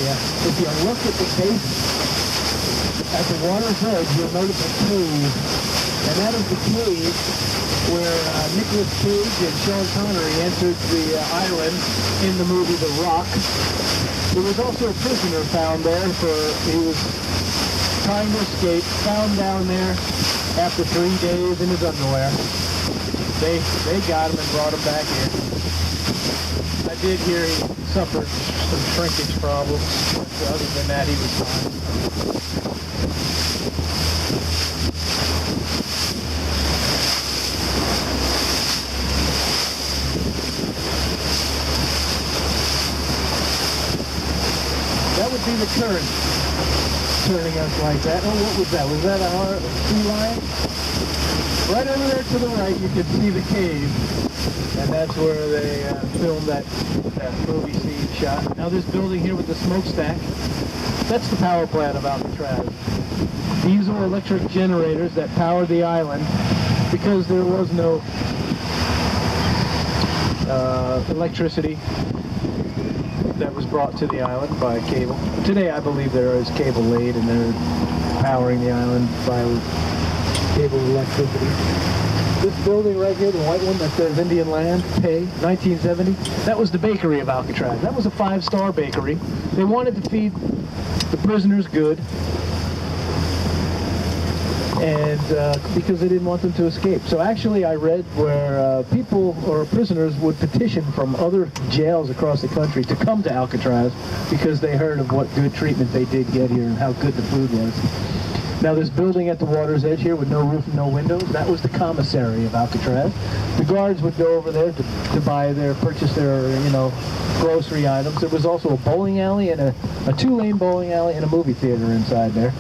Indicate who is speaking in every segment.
Speaker 1: area, if you look at the cave, at the water's edge, you'll notice a cave. And that is the cave where Nicolas Cage and Sean Connery entered the island in the movie The Rock. There was also a prisoner found there he was trying to escape, found down there after 3 days in his underwear. They got him and brought him back here. I did hear he suffered some shrinkage problems, but other than that he was fine. That would be the current turning us like that. Oh, what was that? Was that a sea lion? Right over there to the right, you can see the cave, and that's where they filmed that movie scene shot. Now this building here with the smokestack, that's the power plant of Alcatraz. Diesel electric generators that powered the island because there was no electricity that was brought to the island by cable. Today I believe there is cable laid and they're powering the island by cable electricity. This building right here, the white one that says Indian Land, Pay, 1970, that was the bakery of Alcatraz. That was a 5-star bakery. They wanted to feed the prisoners good, and because they didn't want them to escape. So actually I read where people or prisoners would petition from other jails across the country to come to Alcatraz because they heard of what good treatment they did get here and how good the food was. Now this building at the water's edge here with no roof and no windows, that was the commissary of Alcatraz. The guards would go over there to purchase their, grocery items. There was also a bowling alley and a 2-lane bowling alley and a movie theater inside there.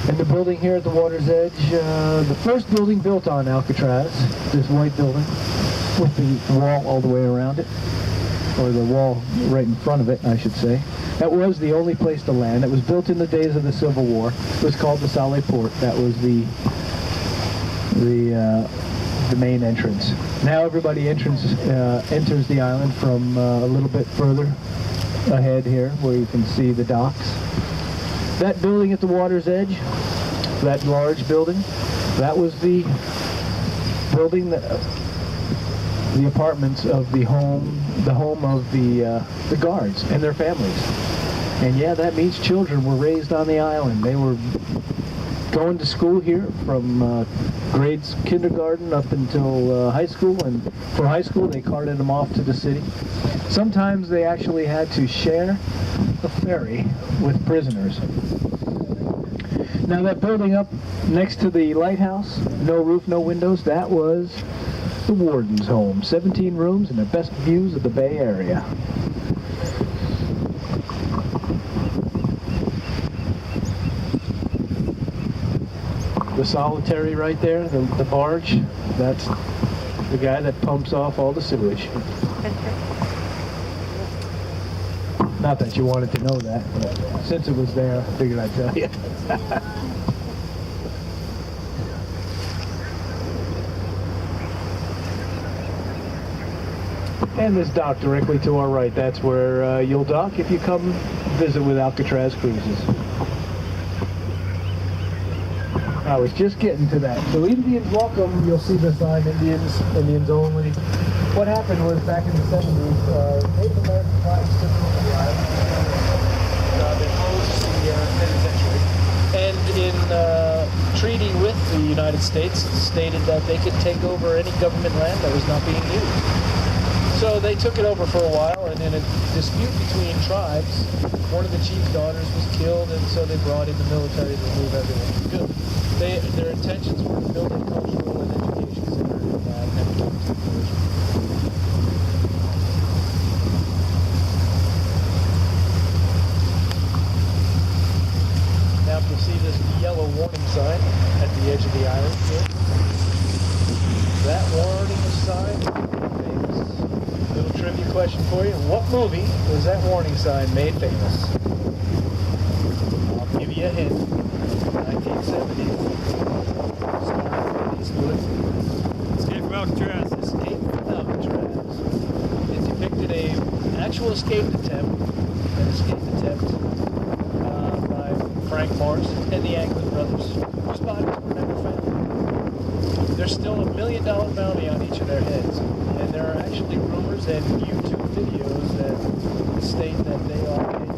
Speaker 1: And the building here at the water's edge, the first building built on Alcatraz, this white building with the wall all the way around it, or the wall right in front of it, I should say. That was the only place to land. It was built in the days of the Civil War. It was called the Sale Port. That was the main entrance. Now everybody enters the island from a little bit further ahead here, where you can see the docks. That building at the water's edge, that large building, that was the building that the apartments of the home of the guards and their families. And yeah, that means children were raised on the island. They were going to school here from grades kindergarten up until high school, and for high school they carted them off to the city. Sometimes they actually had to share a ferry with prisoners. Now that building up next to the lighthouse, no roof, no windows, that was the warden's home. 17 rooms and the best views of the Bay Area. The solitary right there, the barge, that's the guy that pumps off all the sewage. Not that you wanted to know that, but since it was there, I figured I'd tell you. And this dock directly to our right, that's where you'll dock if you come visit with Alcatraz Cruises. I was just getting to that. So Indians welcome, you'll see the sign, Indians only. What happened was back in the 70s, Native American tribes took over the island. They closed the penitentiary. And in treaty with the United States, stated that they could take over any government land that was not being used. So they took it over for a while, and in a dispute between tribes, one of the chief's daughters was killed, and so they brought in the military to remove everyone. Good. Their intentions were to build a cultural and education center in that, and never came to fruition. Now if you'll see this yellow warning sign at the edge of the island here, that warning sign is famous. Little trivia question for you. What movie was that warning sign made famous? I'll give you a hint. 1970s.
Speaker 2: Escape from Alcatraz.
Speaker 1: Escape from Alcatraz. It depicted an actual escape attempt Frank Morris and the Anglin brothers, whose bodies were never found. There's still $1 million bounty on each of their heads, and there are actually rumors and YouTube videos that state that they are